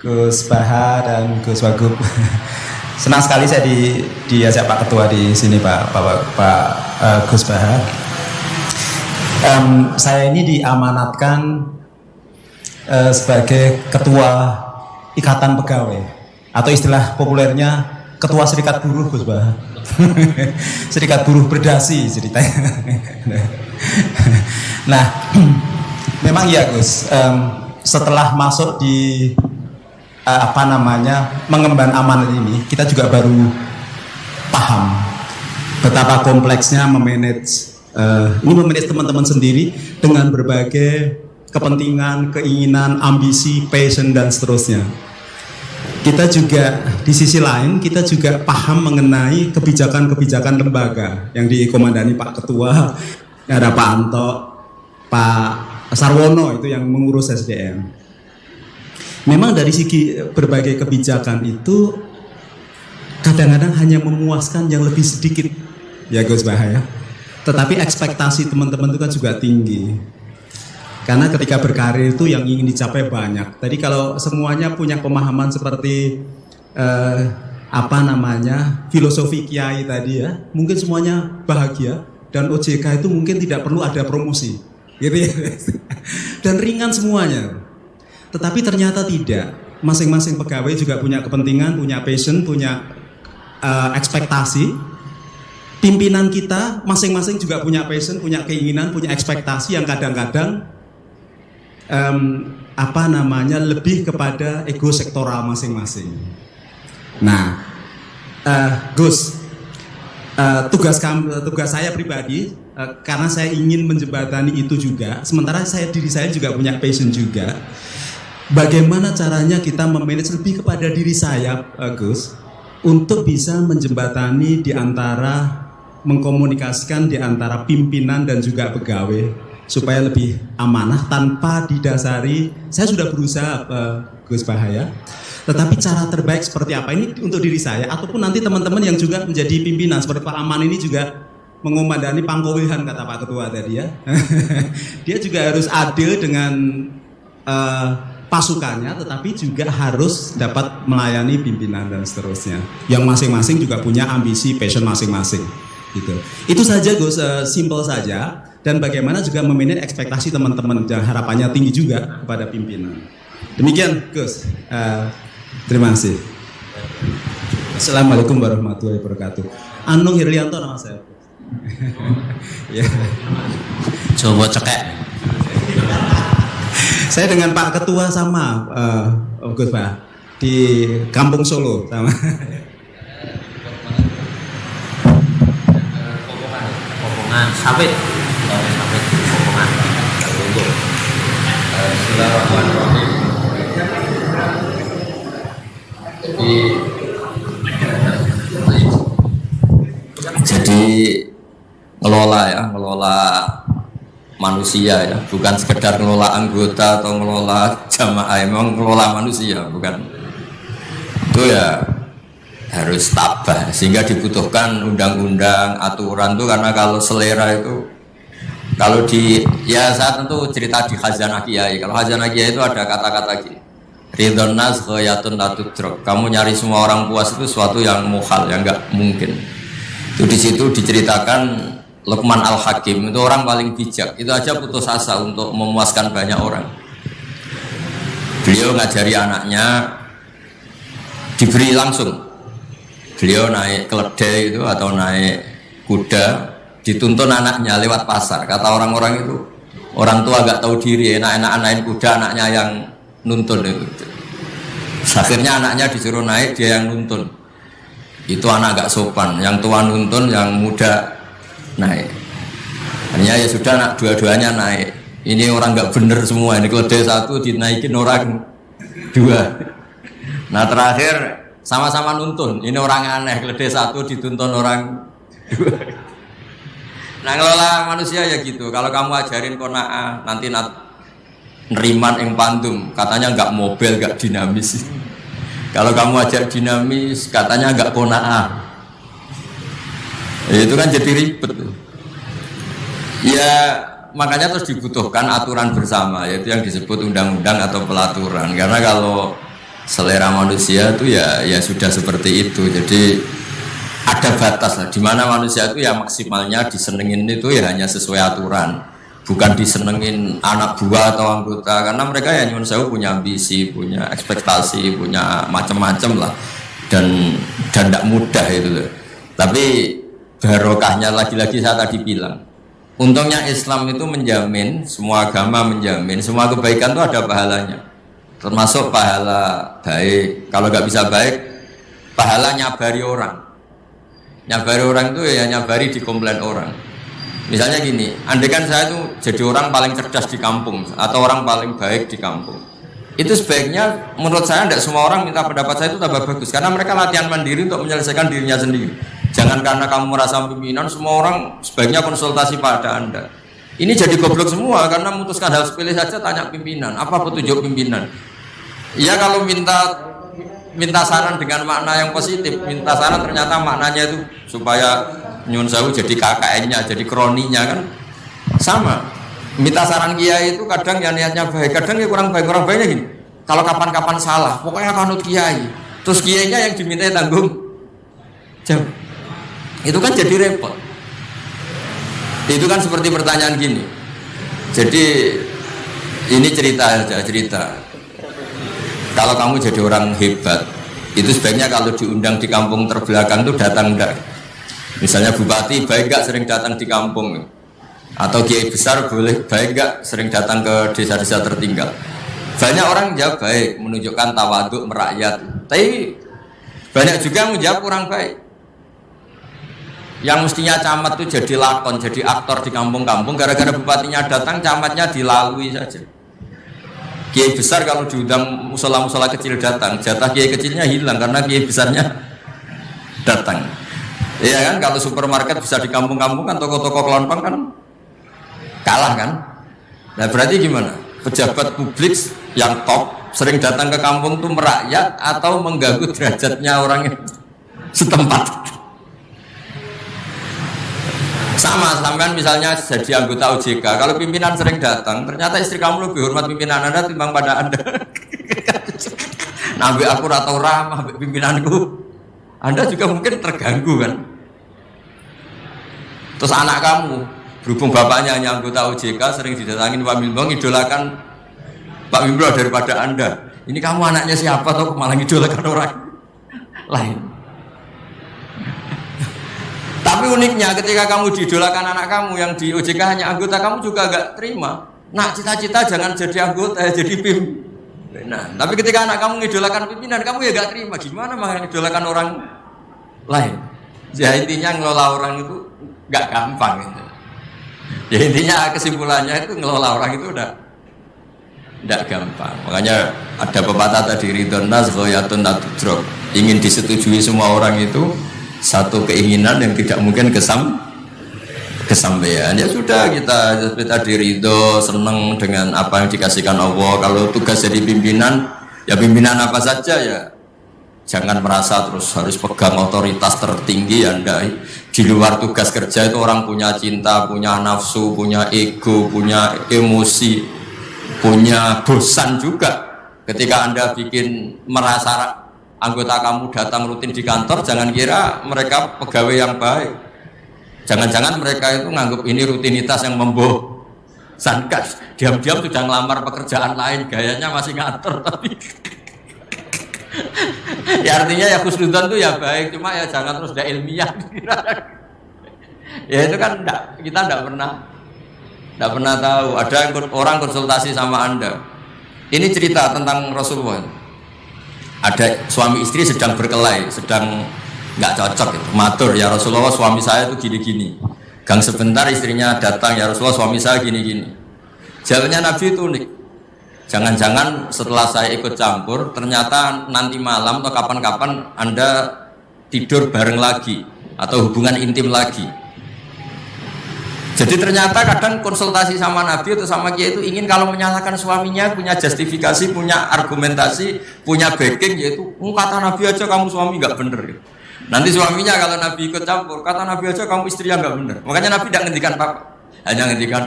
Gus Baha dan Gus Wagub. Senang sekali saya diajak Pak Ketua di sini, Pak Gus Baha. Saya ini diamanatkan sebagai Ketua Ikatan Pegawai atau istilah populernya Ketua Serikat Buruh, Gus Baha. Serikat Buruh Berdasi ceritanya. Nah, memang ya Gus, setelah masuk di mengemban amanat ini, kita juga baru paham betapa kompleksnya memanage teman-teman sendiri dengan berbagai kepentingan, keinginan, ambisi, passion dan seterusnya. Kita juga di sisi lain kita juga paham mengenai kebijakan-kebijakan lembaga yang dikomandani Pak Ketua, ada Pak Anto, Pak Sarwono itu yang mengurus SDM. Memang dari segi berbagai kebijakan itu kadang-kadang hanya memuaskan yang lebih sedikit, ya Gus Bahaya. Tetapi ekspektasi teman-teman itu kan juga tinggi. Karena ketika berkarir itu yang ingin dicapai banyak. Tadi kalau semuanya punya pemahaman seperti filosofi kiai tadi ya, mungkin semuanya bahagia dan OJK itu mungkin tidak perlu ada promosi, gitu ya. Dan ringan semuanya. Tetapi ternyata tidak. Masing-masing pegawai juga punya kepentingan, punya passion, punya ekspektasi. Pimpinan kita masing-masing juga punya passion, punya keinginan, punya ekspektasi yang kadang-kadang lebih kepada ego sektoral masing-masing. Nah, Gus, tugas saya pribadi, karena saya ingin menjembatani itu juga, sementara diri saya juga punya passion juga. Bagaimana caranya kita memanage lebih kepada diri saya, Gus, untuk bisa menjembatani di antara, mengkomunikasikan di antara pimpinan dan juga pegawai supaya lebih amanah tanpa didasari, saya sudah berusaha, Gus Bahaya, tetapi cara terbaik seperti apa ini untuk diri saya ataupun nanti teman-teman yang juga menjadi pimpinan seperti Pak Aman ini juga mengomandani pangkowihan kata Pak Ketua tadi ya. Dia juga harus adil dengan pasukannya, tetapi juga harus dapat melayani pimpinan dan seterusnya. Yang masing-masing juga punya ambisi, passion masing-masing. Gitu. Itu saja Gus, simple saja. Dan bagaimana juga memanage ekspektasi teman-teman, harapannya tinggi juga kepada pimpinan. Demikian Gus. Terima kasih. Assalamualaikum warahmatullahi wabarakatuh. Anung Hirlianto nama saya. Ya. Coba cekek. Saya dengan Pak Ketua sama, Gus Pak, di Kampung Solo sama. Popongan sawit, popongan. Untuk Bismillahirrahmanirrahim. Jadi ngelola manusia ya, bukan sekedar ngelola anggota atau ngelola jamaah, memang ngelola manusia, bukan. Itu ya harus tabah, sehingga dibutuhkan undang-undang, aturan tuh, karena kalau selera itu, kalau saya tentu cerita di Khazanah Kiai. Kalau Khazanah Kiai itu ada kata-kata gini, ridhon nas ghayatun la tudrak. Kamu nyari semua orang puas itu suatu yang muhal, yang nggak mungkin. Itu di situ diceritakan Luqman Al-Hakim itu orang paling bijak, itu aja putus asa untuk memuaskan banyak orang. Beliau ngajari anaknya diberi langsung. Beliau naik keledai itu atau naik kuda, dituntun anaknya lewat pasar. Kata orang-orang itu, orang tua gak tahu diri, enak-enakan naik kuda, anaknya yang nuntun itu. Akhirnya anaknya disuruh naik, dia yang nuntun. Itu anak gak sopan, yang tua nuntun, yang muda naik. Hanya ya sudah, nak dua-duanya naik. Ini orang nggak bener semua. Ini keledai satu dinaikin orang dua. Nah terakhir sama-sama nuntun. Ini orang aneh, keledai satu dituntun orang dua. Nah ngelola manusia ya gitu. Kalau kamu ajarin qanaah, nanti neriman yang pantum, katanya nggak mobil, nggak dinamis. Kalau kamu ajar dinamis, katanya nggak qanaah. Itu kan jadi ribet. Ya makanya terus dibutuhkan aturan bersama, yaitu yang disebut undang-undang atau pelaturan. Karena kalau selera manusia itu ya sudah seperti itu. Jadi ada batas lah, dimana manusia itu ya maksimalnya disenengin itu ya hanya sesuai aturan, bukan disenengin anak buah atau anggota, karena mereka ya nyuwun sewu punya ambisi, punya ekspektasi, punya macam-macam lah, dan tidak mudah itu loh. Tapi barokahnya lagi-lagi saya tadi bilang, untungnya Islam itu menjamin, semua agama menjamin, semua kebaikan itu ada pahalanya, termasuk pahala baik. Kalau nggak bisa baik, pahala nyabari orang. Nyabari orang itu ya nyabari di komplain orang. Misalnya gini, andai kan saya itu jadi orang paling cerdas di kampung atau orang paling baik di kampung, itu sebaiknya menurut saya tidak semua orang minta pendapat saya itu tambah bagus, karena mereka latihan mandiri untuk menyelesaikan dirinya sendiri. Jangan karena kamu merasa pimpinan, semua orang sebaiknya konsultasi pada Anda. Ini jadi goblok semua, karena memutuskan hal sepele saja tanya pimpinan, apa petunjuk pimpinan. Ya kalau minta saran dengan makna yang positif, minta saran ternyata maknanya itu supaya nyun sewu jadi KKN-nya, jadi kroninya kan sama. Minta saran kiai itu kadang ya niatnya baik, kadang ya kurang baik. Kurang baiknya gini, kalau kapan-kapan salah pokoknya kanut kiai, terus kiainya yang diminta tanggung jawab, itu kan jadi repot. Itu kan seperti pertanyaan gini, jadi ini cerita aja, cerita. Kalau kamu jadi orang hebat, itu sebaiknya kalau diundang di kampung terbelakang itu datang enggak? Misalnya bupati baik enggak sering datang di kampung, atau kiai besar boleh baik enggak sering datang ke desa-desa tertinggal. Banyak orang jawab baik, menunjukkan tawaduk merakyat. Tapi banyak juga yang menjawab kurang baik. Yang mestinya camat itu jadi lakon, jadi aktor di kampung-kampung, gara-gara bupatinya datang, camatnya dilalui saja. Kiai besar kalau diundang musola-musola kecil datang, jatah kiai kecilnya hilang karena kiai besarnya datang. Iya kan, kalau supermarket bisa di kampung-kampung kan, toko-toko kelontong kan kalah kan. Nah berarti gimana? Pejabat publik yang top sering datang ke kampung itu merakyat atau mengganggu derajatnya orang yang setempat. Sama, sampean misalnya jadi anggota OJK, kalau pimpinan sering datang, ternyata istri kamu lebih hormat pimpinan Anda timbang pada Anda. Nabi aku atau ramah pimpinanku, Anda juga mungkin terganggu kan. Terus anak kamu, berhubung bapaknya hanya anggota OJK, sering didatangin Pak Milbong, idolakan Pak Milbong daripada Anda. Ini kamu anaknya siapa atau malah idolakan orang lain? Tapi uniknya ketika kamu diidolakan anak kamu yang di OJK hanya anggota, kamu juga agak terima. Nah cita-cita jangan jadi anggota, jadi pim. Nah, tapi ketika anak kamu mengidolakan pimpinan, kamu ya gak terima. Gimana mengidolakan orang lain? Ya intinya ngelola orang itu gak gampang gitu. Ya intinya kesimpulannya itu ngelola orang itu udah gak gampang. Makanya ada pepatah tadi, ridhon nas ghayatun la tudrak. Ingin disetujui semua orang itu satu keinginan yang tidak mungkin kesampaian. Ya sudah, kita seperti ridho, senang dengan apa yang dikasihkan Allah. Kalau tugas jadi pimpinan, ya pimpinan apa saja ya. Jangan merasa terus harus pegang otoritas tertinggi ya. Di luar tugas kerja itu orang punya cinta, punya nafsu, punya ego, punya emosi, punya bosan juga. Ketika Anda bikin merasa anggota kamu datang rutin di kantor, jangan kira mereka pegawai yang baik. Jangan-jangan mereka itu nganggap ini rutinitas yang membosankan. Diam-diam sudah ngelamar pekerjaan lain, gayanya masih ngatur tapi ya artinya ya khusnudzon itu ya baik, cuma ya jangan terus udah ilmiah. Ya itu kan kita tidak pernah tahu. Ada orang konsultasi sama Anda. Ini cerita tentang Rasulullah. Ada suami istri sedang berkelahi, sedang nggak cocok gitu. Matur, ya Rasulullah suami saya itu gini-gini. Gang sebentar istrinya datang, ya Rasulullah suami saya gini-gini. Jawabnya Nabi itu unik. Jangan-jangan setelah saya ikut campur, ternyata nanti malam atau kapan-kapan Anda tidur bareng lagi atau hubungan intim lagi. Jadi ternyata kadang konsultasi sama Nabi atau sama Kiai itu ingin kalau menyalahkan suaminya punya justifikasi, punya argumentasi, punya backing, yaitu kata Nabi aja kamu suami nggak bener gitu. Nanti suaminya kalau Nabi ikut campur, kata Nabi aja kamu istri yang nggak bener. Makanya Nabi tidak ngendikan apa, hanya ngendikan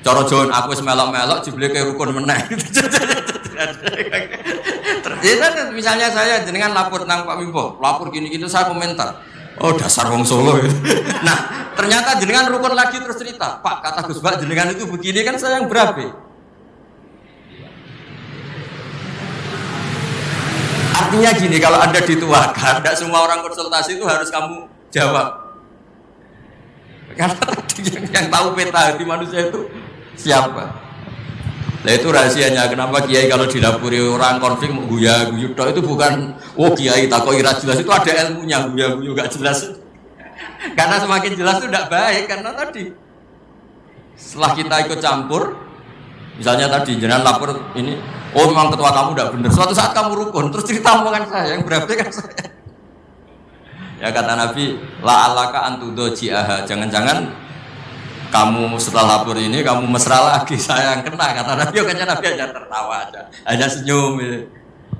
coro jown aku semelok-melok jebule ke rukun meneh. Ya, misalnya saya jenengan lapor nang Pak Wimbo, lapor gini-gini saya komentar. Oh dasar wong Solo. Nah, ternyata jenengan rukun lagi terus cerita, Pak kata Gus Bak jenengan itu begini kan saya yang berabe. Artinya gini, kalau Anda dituakan, tidak semua orang konsultasi itu harus kamu jawab. Karena yang tahu peta hati manusia itu siapa? Nah itu rahasianya kenapa kiai kalau dilapuri orang konflik guya-guyu itu bukan kiai takoi ra jelas, itu ada ilmunya, guya-guyu gak jelas. Karena semakin jelas itu tidak baik, karena tadi setelah kita ikut campur, misalnya tadi jenengan lapor ini, memang ketua kamu tidak benar. Suatu saat kamu rukun, terus cerita omongan saya yang berarti kan saya. Ya kata Nabi, la alaka antudo jiaha, jangan-jangan kamu setelah lapor ini kamu mesra lagi, saya yang kena, kata Nabi. Kan Nabi aja tertawa aja, hanya senyum.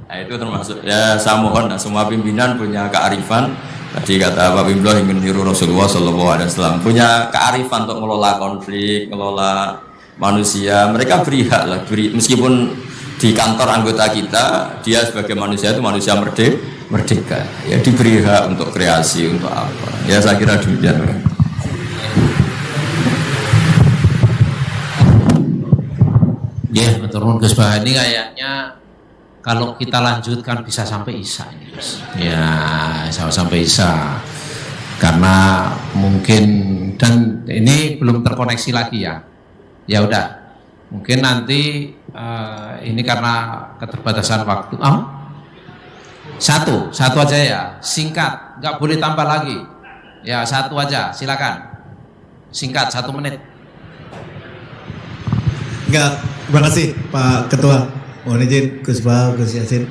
Nah itu termasuk ya, saya mohon semua pimpinan punya kearifan. Tadi kata Pak Bimbo ingin niru Rasulullah SAW, punya kearifan untuk mengelola konflik, mengelola manusia. Mereka beri hak lah, meskipun di kantor anggota kita dia sebagai manusia itu manusia merdeka, ya diberi hak untuk kreasi, untuk apa. Ya saya kira demikian. Ya, betul Gus Bah, ini kayaknya kalau kita lanjutkan bisa sampai Isya ini, Gus. Ya, sampai Isya. Karena mungkin, dan ini belum terkoneksi lagi ya. Ya udah, mungkin nanti ini karena keterbatasan waktu. Satu aja ya, singkat, nggak boleh tambah lagi. Ya satu aja, silakan. Singkat 1 menit. Enggak, terima kasih Pak Ketua. Mohon izin Gus Bah, Gus Yasin.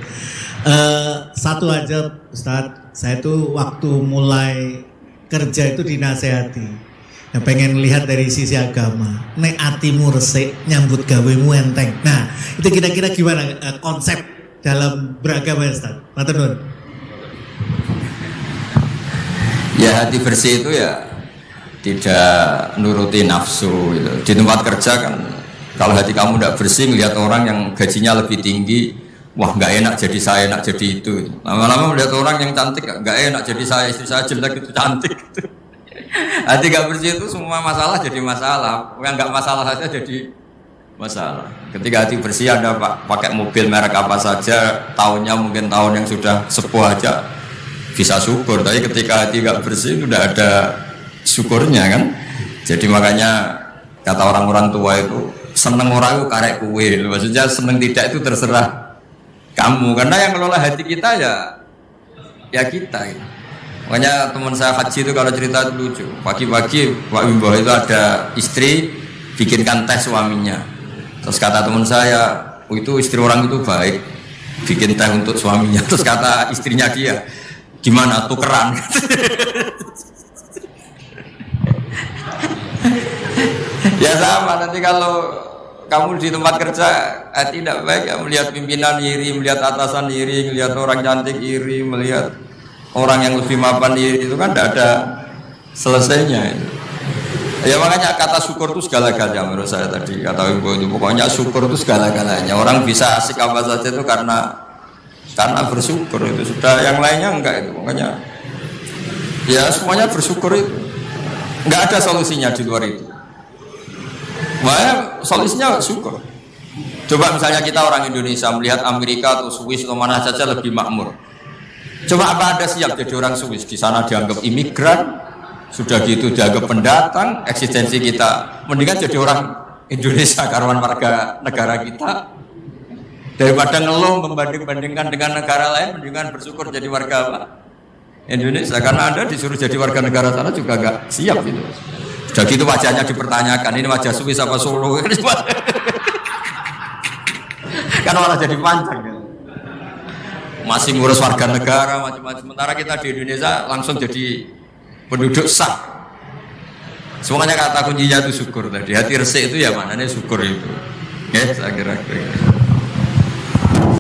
Satu aja Ustadz, saya tuh waktu mulai kerja itu dinasehati. Ya, pengen lihat dari sisi agama. Nek atimu resik, nyambut gawemu enteng. Nah, itu kira-kira gimana konsep dalam beragama Ustadz? Matur nuwun. Ya hati bersih itu ya tidak nuruti nafsu gitu. Di tempat kerja kan kalau hati kamu tidak bersih, melihat orang yang gajinya lebih tinggi, wah nggak enak jadi saya, enak jadi itu. Lama-lama melihat orang yang cantik, nggak enak jadi saya, istri saya jelek itu cantik. Gitu. Hati nggak bersih itu semua masalah jadi masalah, yang nggak masalah saja jadi masalah. Ketika hati bersih, Anda pakai mobil merek apa saja, tahunnya mungkin tahun yang sudah sepuh aja bisa syukur. Tapi ketika hati nggak bersih, itu tidak ada syukurnya kan. Jadi makanya kata orang-orang tua itu, seneng orang itu karek kue, maksudnya seneng tidak itu terserah kamu, karena yang ngelola hati kita ya kita. Makanya teman saya haji itu kalau cerita itu lucu. Pagi-pagi Pak Wimbo itu ada istri bikinkan teh suaminya. Terus kata teman saya, itu istri orang itu baik, bikin teh untuk suaminya. Terus kata istrinya dia, gimana tukeran? Ya sama, nanti kalau kamu di tempat kerja tidak baik ya, melihat pimpinan iri, melihat atasan iri, melihat orang cantik iri, melihat orang yang lebih mapan iri, itu kan tidak ada selesainya itu. Ya makanya kata syukur itu segala-galanya menurut saya tadi kata Ibu itu, pokoknya syukur itu segala-galanya. Orang bisa asik apa saja itu karena bersyukur, itu sudah, yang lainnya enggak itu. Makanya ya semuanya bersyukur itu, enggak ada solusinya di luar itu. Makanya solusinya syukur. Coba misalnya kita orang Indonesia melihat Amerika atau Swiss atau mana saja lebih makmur. Coba apa Anda siap jadi orang Swiss? Di sana dianggap imigran, sudah gitu dianggap pendatang, eksistensi kita. Mendingan jadi orang Indonesia, karuan warga negara kita. Daripada ngeluh membanding-bandingkan dengan negara lain, mendingan bersyukur jadi warga apa? Indonesia. Karena Anda disuruh jadi warga negara sana juga gak siap gitu. Sudah gitu wajahnya dipertanyakan, ini wajah Swiss apa Solo? Kan malah jadi panjang kan? Masih ngurus warga negara macam-macam. Sementara kita di Indonesia langsung jadi penduduk sah. Semuanya kata kuncinya itu syukur tadi. Hati resik itu ya maknanya syukur itu. Ya, saya kira.